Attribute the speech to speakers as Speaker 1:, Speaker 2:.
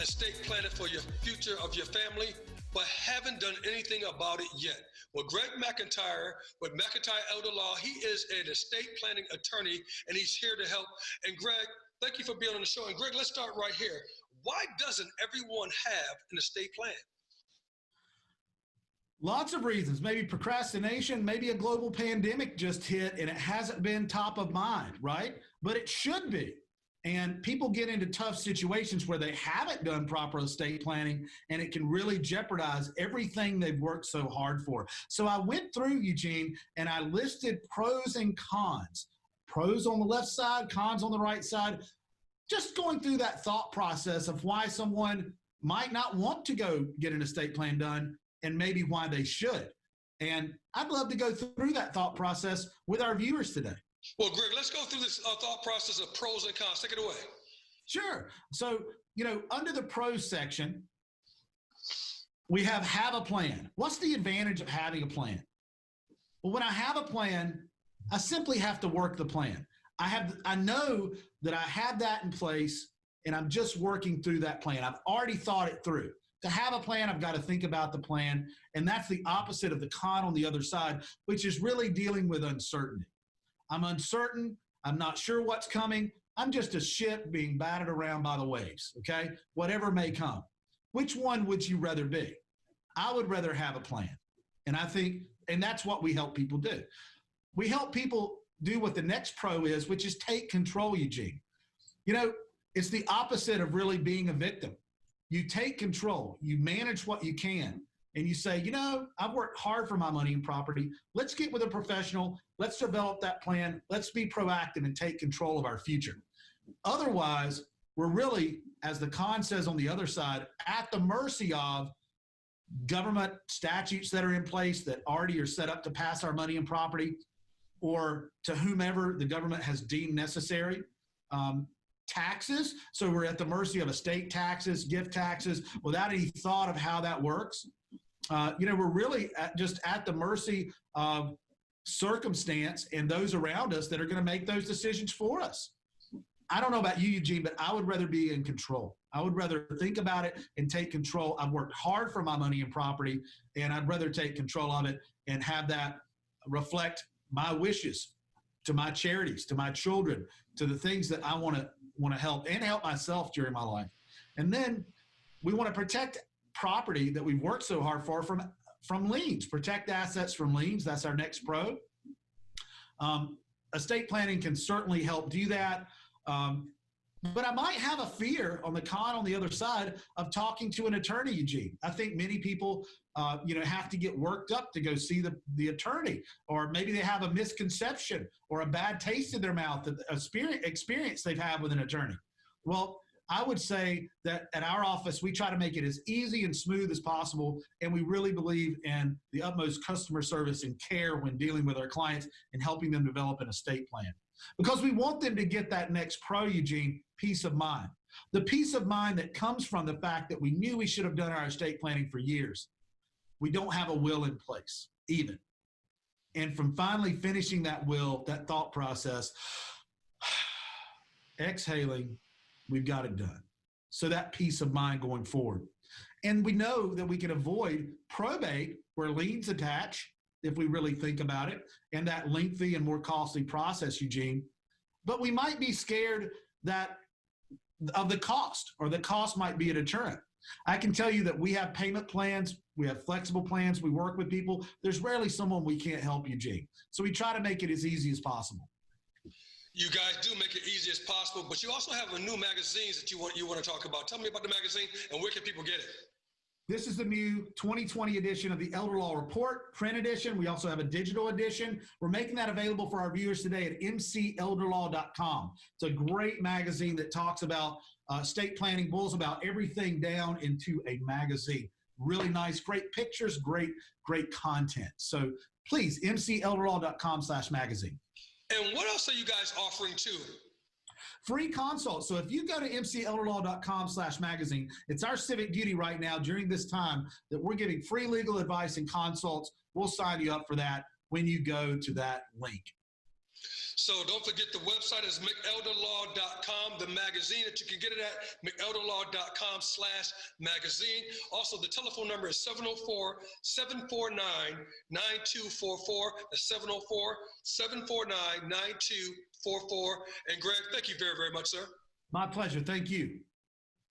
Speaker 1: estate planning for your future of your family, but haven't done anything about it yet. Well, Greg McIntyre with McIntyre Elder Law, he is an estate planning attorney, and he's here to help. And Greg, thank you for being on the show. And Greg, let's start right here. Why doesn't everyone have an estate plan?
Speaker 2: Lots of reasons. Maybe procrastination, maybe a global pandemic just hit and it hasn't been top of mind, right? But it should be. And people get into tough situations where they haven't done proper estate planning, and it can really jeopardize everything they've worked so hard for. So I went through, Eugene, and I listed pros and cons. Pros on the left side, cons on the right side. Just going through that thought process of why someone might not want to go get an estate plan done and maybe why they should. And I'd love to go through that thought process with our viewers today.
Speaker 1: Well, Greg, let's go through this thought process of pros and cons. Take it away.
Speaker 2: Sure. So, under the pros section, we have a plan. What's the advantage of having a plan? Well, when I have a plan, I simply have to work the plan. I know that I have that in place, and I'm just working through that plan. I've already thought it through. To have a plan, I've got to think about the plan, and that's the opposite of the con on the other side, which is really dealing with uncertainty. I'm uncertain. I'm not sure what's coming. I'm just a ship being battered around by the waves, okay? Whatever may come. Which one would you rather be? I would rather have a plan. And that's what we help people do. We help people do what the next pro is, which is take control, Eugene. It's the opposite of really being a victim. You take control. You manage what you can. And you say, I've worked hard for my money and property. Let's get with a professional. Let's develop that plan. Let's be proactive and take control of our future. Otherwise, we're really, as the con says on the other side, at the mercy of government statutes that are in place that already are set up to pass our money and property, or to whomever the government has deemed necessary. Taxes. So we're at the mercy of estate taxes, gift taxes, without any thought of how that works. We're really just at the mercy of circumstance and those around us that are going to make those decisions for us. I don't know about you, Eugene, but I would rather be in control. I would rather think about it and take control. I've worked hard for my money and property, and I'd rather take control of it and have that reflect my wishes to my charities, to my children, to the things that I want to help and help myself during my life. And then we want to protect property that we've worked so hard for from liens, protect assets from liens. That's our next pro. Estate planning can certainly help do that. But I might have a fear on the con on the other side of talking to an attorney, Eugene. I think many people, have to get worked up to go see the attorney, or maybe they have a misconception or a bad taste in their mouth, experience they've had with an attorney. Well, I would say that at our office, we try to make it as easy and smooth as possible, and we really believe in the utmost customer service and care when dealing with our clients and helping them develop an estate plan. Because we want them to get that next pro, Eugene, peace of mind. The peace of mind that comes from the fact that we knew we should have done our estate planning for years. We don't have a will in place, even. And from finally finishing that will, that thought process, exhaling, we've got it done. So that peace of mind going forward. And we know that we can avoid probate where liens attach, if we really think about it, and that lengthy and more costly process, Eugene. But we might be scared of the cost, or the cost might be a deterrent. I can tell you that we have payment plans, we have flexible plans, we work with people. There's rarely someone we can't help, Eugene. So we try to make it as easy as possible.
Speaker 1: You guys do make it easy as possible, but you also have a new magazines that you want to talk about. Tell me about the magazine and where can people get it?
Speaker 2: This is the new 2020 edition of the Elder Law Report, print edition. We also have a digital edition. We're making that available for our viewers today at mcelderlaw.com. It's a great magazine that talks about estate planning, boils about everything down into a magazine. Really nice, great pictures, great content. So please, mcelderlaw.com/magazine.
Speaker 1: And what else are you guys offering too?
Speaker 2: Free consults. So if you go to mcelderlaw.com/magazine, it's our civic duty right now during this time that we're giving free legal advice and consults. We'll sign you up for that when you go to that link.
Speaker 1: So don't forget the website is mcelderlaw.com, the magazine that you can get it at mcelderlaw.com/magazine. Also, the telephone number is 704-749-9244. That's 704-749-9244. And Greg, thank you very, very much, sir.
Speaker 2: My pleasure. Thank you.